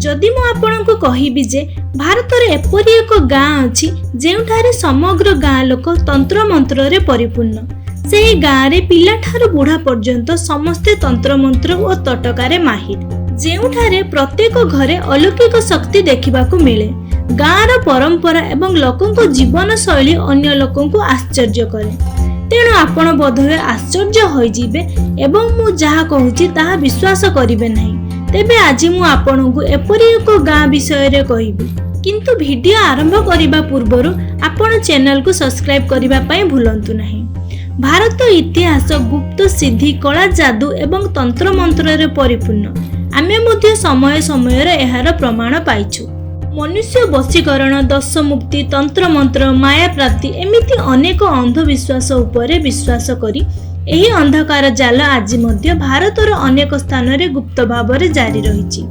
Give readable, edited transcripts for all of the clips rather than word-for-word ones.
जदि मु आपनको कहिबी जे भारतर एपरी एक गाँ अछि जेउठारे समग्र गाँ लोक तंत्र मंत्र रे परिपूर्ण। सेही गाँ रे पिला ठारू बुढ़ा पर्यंत समस्ते तंत्र मंत्र और तटकारे माहिर। जेउठारे प्रत्येक घरे अलौकिक शक्ति देखिबाकू मिले। गाँर परंपरा एवं लोकंको जीवन शैली अन्य लोकंको आश्चर्य करे। तेणु आपण बोधवे आश्चर्य होई जिबे एवं मु जहा कहूची ताहा विश्वास करिवे नहीं। तेबे आज मु आपणଙ୍କୁ एपरी एक गाँ विषय रे कहिबी। किंतु वीडियो आरंभ करिबा पूर्वरु आपण चैनल को सब्सक्राइब करिबा पई भूलंतु नहीं। भारत इतिहास गुप्त सिद्धि कला जादू एवं तंत्र मंत्र रे परिपूर्ण। आमे मध्ये समय समय रे एहार प्रमाण पाइछु। मनुष्य वशीकरण, दश मुक्ति, तंत्र मंत्र, माया प्राप्ति एमिति अनेक अंधविश्वास उपरे विश्वास करी एही अंधकार जाल आज मध्य भारतर अनेक स्थान रे गुप्त भाव रे जारी रहिछि।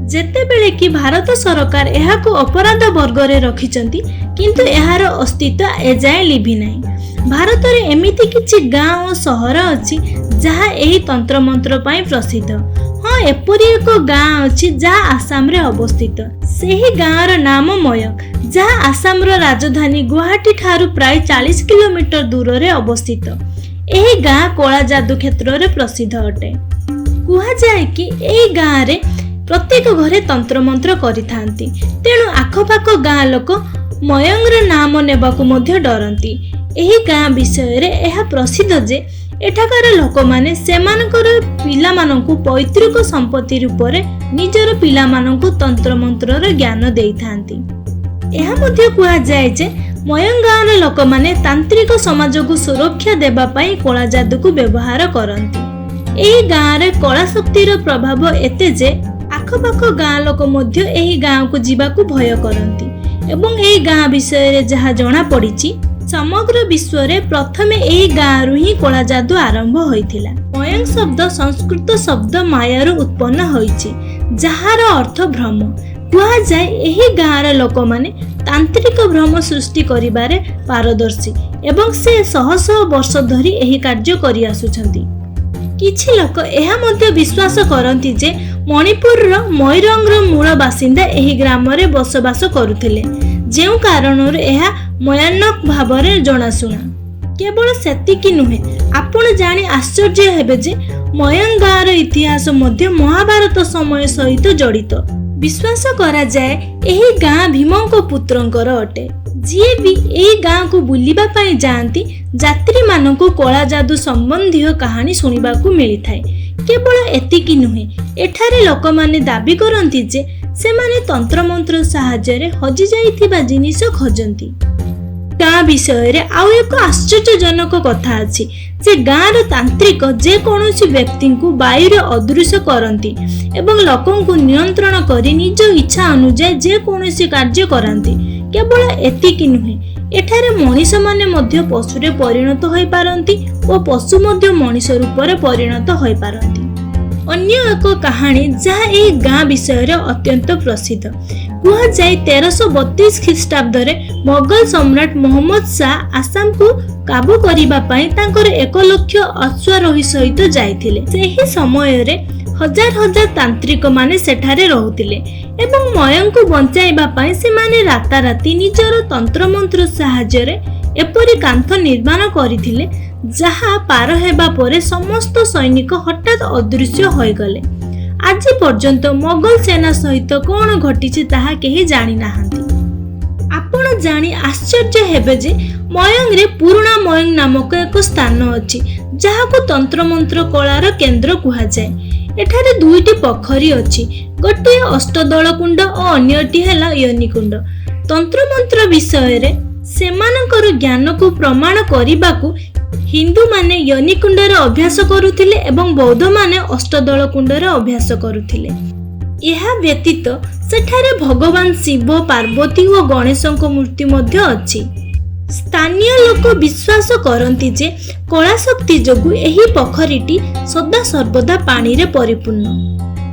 जेतेबेले कि भारत सरकार एहाको अपराध वर्ग रे रखिचंती किंतु एहार अस्तित्व एजाए लिभि नाही। भारत रे एमिति किछि गाँ और सहर अछि जहा एही तंत्र मंत्र पई प्रसिद्ध। हाँ, एपरी एक गाँ अछि जहा आसाम रे अवस्थित। सेही गाँ रो नाम मयंक, जहा आसाम रो राजधानी गुवाहाटी ठारू प्राय 40 किलोमीटर दूर रे अवस्थित। एही गाँ कला जादू क्षेत्र रे प्रसिद्ध अटे। कुहा जाए कि एही गाँ रे प्रत्येक घरे तंत्र मंत्र करिथांती। तेणु आखपाख गाँ लोक मयंक रो नाम नेबाकू मध्य डरंती। एही गाँ विषय रे एहा प्रसिद्ध जे एठाकार लोक माने सेमानकर पिला माननकू पैतृक संपत्ति रूपरे निजर पिला माननकू तंत्र मंत्र रो ज्ञान देइथांती। एहा मध्य कुहा जाए जे मयंक गाँर लोक माने तांत्रिक समाज को सुरक्षा देबा पई कला जादू को व्यवहार करंती। एही गाँ रे कला शक्तिर प्रभाव एते जे आखपाख गाँ लोक मध्य एही गाँ को जीवाकू भय करंती। एवं एही गाँ विषय रे जहा जणा पड़िछि समग्र विश्व रे प्रथमे एही गाँ रु ही कला जादू आरंभ होइथिला। मयंक शब्द संस्कृत शब्द मायारू उत्पन्न होइछि जहार अर्थ भ्रम। कुहा जाए एही गाँर लोक माने तांत्रिक भ्रम सृष्टि करिबारे पारदर्शी एवं से शह शह वर्ष धरी एही कार्य करि आसुछंती। किछि लोक एहा मध्ये विश्वास करंती जे मणिपुर रो मयूरंग रो मूल बासिंदा एही ग्राम रे बसवास करुथिले, जेउ कारणर एहा मयानक भावरे जणाशुना। केवल सेतिकी नुहे, आपण जानि आश्चर्य हेबे जे मयंक गाँर इतिहास मध्ये महाभारत समय सहित जड़ित। विश्वास करा जाए एही गाँ भीमंको पुत्रंकर अटे। जिए भी एही गाँ को बुलिबा पई जांती यात्री माननको कला जादू संबंधी कहानी सुनिबाकू मिलिथाय। केवल एतिकी नुहे, एठारे लोक माने दाबी करंती जे सेमाने तंत्र मंत्र सहाय्य रे हजि जाइथिबा जिनिस खोजंती। गाँ विषय रे आउ एक आश्चर्यजनक कथा अछि जे गाँर तांत्रिक जे कोनोसी व्यक्ति को वायु रे अदृश्य करंती एवं लोकन को नियंत्रण करी निज इच्छा अनुसार जे कोनोसी कार्य करंती। केवल एतिकी नुहे, एठारे मनीष माने मध्य पशु रे परिणत होई पारंती और पशु मध्य मनीष रूप रे परिणत होई पारंती। अन्य एक कहानी जहा एही गाँ विषय रे अत्यंत प्रसिद्ध। कुहा जाए 1332 ख्रीष्टाब्द रे मोगल सम्राट मोहम्मद शाह आसाम को काबू करिबा पई तांकर 1 लाख अश्वारोही सहित जाइथिले। सेही समय रे हजार हजार तांत्रिक माने सेठारे रहुतिले एवं मयंक को बंचाइबा पई से माने राताराती निजर तंत्र मंत्र सहाय्य रे एपरी कांथ निर्माण करिथिले जहा पार हेबा परे समस्त सैनिक हठात अदृश्य होई गले। आज पर्यंत मोगल सेना सहित कोन घटिछि ताहा केही जानि नाहांती। आपण जानि आश्चर्य हेबे जे मयंक रे पुराणा मयंक नामक एक स्थान अछि जहाको तंत्र मंत्र कलार केंद्र कुहा जाए। एठारे दुईटी पोखरी अछि, गोटे अष्टदल कुंड और अन्यटी हेला योनि कुंड। तंत्र मंत्र विषय रे सेमानकर ज्ञान को प्रमाण करिबाकू हिंदू माने योनि कुंडर अभ्यास करुथिले एवं बौद्ध माने अष्टदल कुंडर अभ्यास करुथिले। यह व्यतीत सेठारे भगवान शिव, पार्वती और गणेशक मूर्ति मध्य अछि। स्थानीय लोक विश्वास करती जे कला शक्ति जोगु एही पोखरीटी सदा सर्वदा पानी रे परिपूर्ण।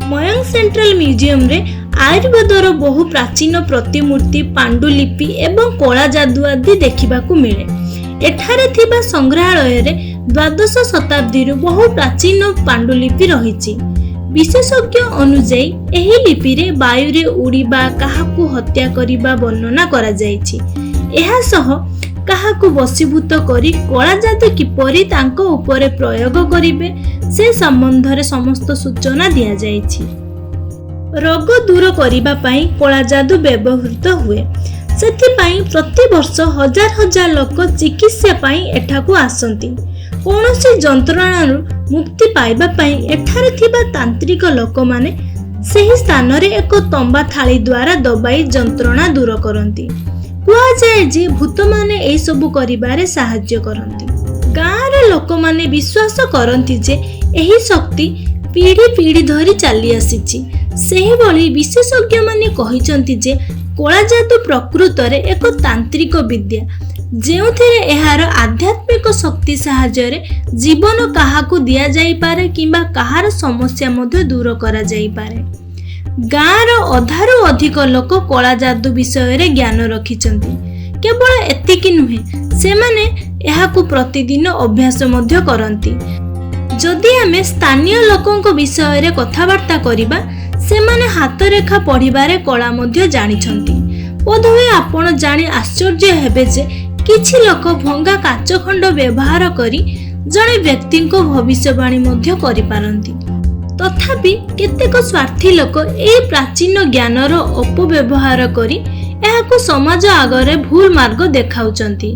मयंक सेंट्रल म्यूजियम रे आयुर्वेदर बहु प्राचीन प्रतिमूर्ति, पांडुलिपि एवं कला जादू आदि देखिबाकू मिले। एठारे थिबा संग्रहालय रे द्वादश शताब्दी बहु प्राचीन पांडुलिपि रहिछि। विशेषज्ञ अनुଯାयी एही लिपिरे वायुरे उड़िबा काहाकू हत्या करिबा वर्णना करा जायछि। एहा सह काहाकू वशीभूत करी कला जादू किपरि तांको उपरे प्रयोग करिवे से संबंधरे समस्त सूचना दिया जायछि। रोग दूर करिबा पई कला जादू व्यवहृत हुए। सेथिपाई प्रति वर्ष हजार हजार लोक चिकित्सा पई एठाकू आसंती। कौनसी जंत्रणारू मुक्ति पाइबा पई एठारे थिबा तांत्रिक लोक माने सेही स्थान रे एक तंबा थाली द्वारा दबाई जंत्रणा दूर करंती। कुआ जाय जे भूत माने एई सबु करिबारे सहाय्य करंती। गाँर लोक माने विश्वास करंती जे एही शक्ति पीढ़ी पीढ़ी धरी चली आसीची। सेही भली विशेषज्ञ माने कहिसंती जे कला जादू प्रकृत रे एक तांत्रिक विद्या जेउथिरे एहार आध्यात्मिक शक्ति सहायरे जीवन काहाकू दिया जाई पारे किंबा काहार समस्या मध्ये दूर करा जाई पारे। गाँर अधारू अधिक लोक कला जादू विषय रे ज्ञान रखिचंती। केवल एतिकी नुहे, सेमाने एहाकू प्रतिदिन अभ्यास मध्ये करंती। जदि आमे स्थानीय लोकंक विषय रे कथाबार्ता करिबा, सेमाने हाथ रेखा पढ़िबारे कला मध्ये जानिछंती। बोधहुए आपण जानि आश्चर्य हेबे जे किछि लोक भंगा काच खंड व्यवहार करी जणे व्यक्तिको भविष्यवाणी मध्ये करि पारंती। तथापि केतेक स्वार्थी लोक एई प्राचीन ज्ञानर अपव्यवहार करी एहाकू समाज आगरे भूल मार्ग देखाउचंती,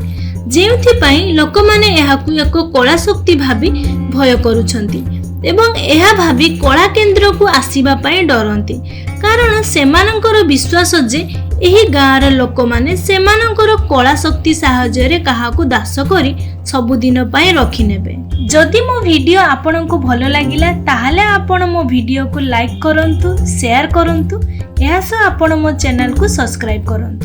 जेउथिपाई लोकमाने एहाकू एक कला शक्ति भाबी भय करूछंती एवं एहा भाबी कला केंद्र को आसीबा पई डरंती। कारण सेमानंकर विश्वास जे एही गाँर लोक माने सेमानंकर कला शक्ति साहाय्य काहाकू दास करी सबुदिन पई रखि नेबे। जदि मो वीडियो आपनको भलो लागिला ताहाले आपण मो वीडियो को लाइक करंतु, शेयर करंतु, एहा सह आपण मो चैनल को सब्सक्राइब करंतु।